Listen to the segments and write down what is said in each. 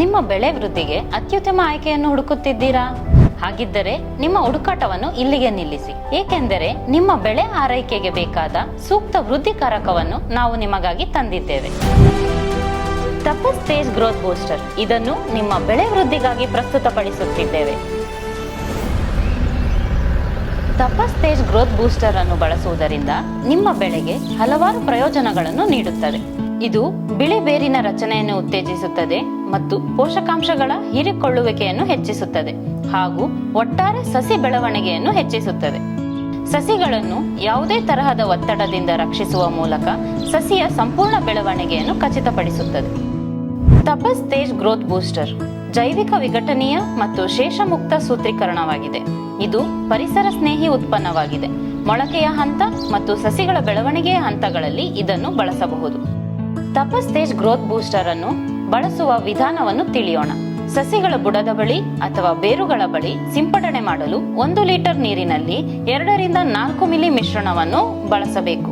ನಿಮ್ಮ ಬೆಳೆ ವೃದ್ಧಿಗೆ ಅತ್ಯುತ್ತಮ ಆಯ್ಕೆಯನ್ನು ಹುಡುಕುತ್ತಿದ್ದೀರಾ? ಹಾಗಿದ್ದರೆ ನಿಮ್ಮ ಹುಡುಕಾಟವನ್ನು ಇಲ್ಲಿಗೆ ನಿಲ್ಲಿಸಿ, ಏಕೆಂದರೆ ನಿಮ್ಮ ಬೆಳೆ ಆರೈಕೆಗೆ ಬೇಕಾದ ಸೂಕ್ತ ವೃದ್ಧಿಕಾರಕವನ್ನು ನಾವು ನಿಮಗಾಗಿ ತಂದಿದ್ದೇವೆ. ತಪಸ್ ತೇಜ್ ಗ್ರೋತ್ ಬೂಸ್ಟರ್, ಇದನ್ನು ನಿಮ್ಮ ಬೆಳೆ ವೃದ್ಧಿಗಾಗಿ ಪ್ರಸ್ತುತಪಡಿಸುತ್ತಿದ್ದೇವೆ. ತಪಸ್ ತೇಜ್ ಗ್ರೋತ್ ಬೂಸ್ಟರ್ ಅನ್ನು ಬಳಸುವುದರಿಂದ ನಿಮ್ಮ ಬೆಳೆಗೆ ಹಲವಾರು ಪ್ರಯೋಜನಗಳನ್ನು ನೀಡುತ್ತದೆ. ಇದು ಬಿಳಿ ಬೇರಿನ ರಚನೆಯನ್ನು ಉತ್ತೇಜಿಸುತ್ತದೆ ಮತ್ತು ಪೋಷಕಾಂಶಗಳ ಹೀರಿಕೊಳ್ಳುವಿಕೆಯನ್ನು ಹೆಚ್ಚಿಸುತ್ತದೆ ಹಾಗೂ ಒಟ್ಟಾರೆ ಸಸಿ ಬೆಳವಣಿಗೆಯನ್ನು ಹೆಚ್ಚಿಸುತ್ತದೆ. ಸಸಿಗಳನ್ನು ಯಾವುದೇ ತರಹದ ಒತ್ತಡದಿಂದ ರಕ್ಷಿಸುವ ಮೂಲಕ ಸಸಿಯ ಸಂಪೂರ್ಣ ಬೆಳವಣಿಗೆಯನ್ನು ಖಚಿತಪಡಿಸುತ್ತದೆ. ತಪಸ್ ತೇಜ್ ಗ್ರೋತ್ ಬೂಸ್ಟರ್ ಜೈವಿಕ ವಿಘಟನೀಯ ಮತ್ತು ಶೇಷಮುಕ್ತ ಸೂತ್ರೀಕರಣವಾಗಿದೆ. ಇದು ಪರಿಸರ ಸ್ನೇಹಿ ಉತ್ಪನ್ನವಾಗಿದೆ. ಮೊಳಕೆಯ ಹಂತ ಮತ್ತು ಸಸಿಗಳ ಬೆಳವಣಿಗೆಯ ಹಂತಗಳಲ್ಲಿ ಇದನ್ನು ಬಳಸಬಹುದು. ತಪಸ್ ತೇಜ್ ಗ್ರೋತ್ ಬೂಸ್ಟರ್ ಅನ್ನು ಬಳಸುವ ವಿಧಾನವನ್ನು ತಿಳಿಯೋಣ. ಸಸಿಗಳ ಬುಡದ ಬಳಿ ಅಥವಾ ಬೇರುಗಳ ಬಳಿ ಸಿಂಪಡಣೆ ಮಾಡಲು 1 ಲೀಟರ್ ನೀರಿನಲ್ಲಿ 2 ರಿಂದ 4 ಮಿಲಿ ಮಿಶ್ರಣವನ್ನು ಬಳಸಬೇಕು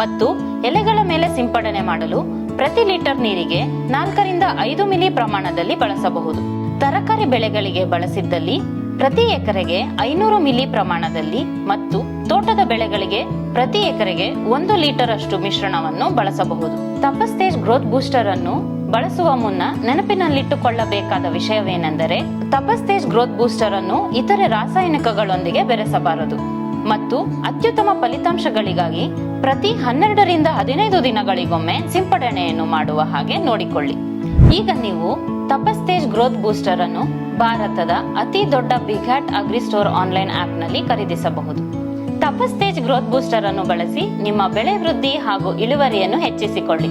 ಮತ್ತು ಎಲೆಗಳ ಮೇಲೆ ಸಿಂಪಡಣೆ ಮಾಡಲು ಪ್ರತಿ ಲೀಟರ್ ನೀರಿಗೆ 4 ರಿಂದ 5 ಮಿಲಿ ಪ್ರಮಾಣದಲ್ಲಿ ಬಳಸಬಹುದು. ತರಕಾರಿ ಬೆಳೆಗಳಿಗೆ ಬಳಸಿದ್ದಲ್ಲಿ ಪ್ರತಿ ಎಕರೆಗೆ 500 ಮಿಲಿ ಪ್ರಮಾಣದಲ್ಲಿ ಮತ್ತು ತೋಟದ ಬೆಳೆಗಳಿಗೆ ಪ್ರತಿ ಎಕರೆಗೆ 1 ಲೀಟರ್ ಅಷ್ಟು ಮಿಶ್ರಣವನ್ನು ಬಳಸಬಹುದು. ತಪಸ್ ತೇಜ್ ಗ್ರೋತ್ ಬೂಸ್ಟರ್ ಅನ್ನು ಬಳಸುವ ಮುನ್ನ ನೆನಪಿನಲ್ಲಿಟ್ಟುಕೊಳ್ಳಬೇಕಾದ ವಿಷಯವೇನೆಂದರೆ, ತಪಸ್ ತೇಜ್ ಗ್ರೋತ್ ಬೂಸ್ಟರ್ ಅನ್ನು ಇತರೆ ರಾಸಾಯನಿಕಗಳೊಂದಿಗೆ ಬೆರೆಸಬಾರದು ಮತ್ತು ಅತ್ಯುತ್ತಮ ಫಲಿತಾಂಶಗಳಿಗಾಗಿ ಪ್ರತಿ 12 ರಿಂದ 15 ದಿನಗಳಿಗೊಮ್ಮೆ ಸಿಂಪಡಣೆಯನ್ನು ಮಾಡುವ ಹಾಗೆ ನೋಡಿಕೊಳ್ಳಿ. ಈಗ ನೀವು ತಪಸ್ ತೇಜ್ ಗ್ರೋತ್ ಬೂಸ್ಟರ್ ಅನ್ನು ಭಾರತದ ಅತಿ ದೊಡ್ಡ ಬಿಗ್ಯಾಟ್ ಅಗ್ರಿ ಸ್ಟೋರ್ ಆನ್ಲೈನ್ ಆಪ್ ನಲ್ಲಿ ಖರೀದಿಸಬಹುದು. ತಪಸ್ ತೇಜ್ ಗ್ರೋತ್ ಬೂಸ್ಟರ್ ಅನ್ನು ಬಳಸಿ ನಿಮ್ಮ ಬೆಳೆ ವೃದ್ಧಿ ಹಾಗೂ ಇಳುವರಿಯನ್ನು ಹೆಚ್ಚಿಸಿಕೊಳ್ಳಿ.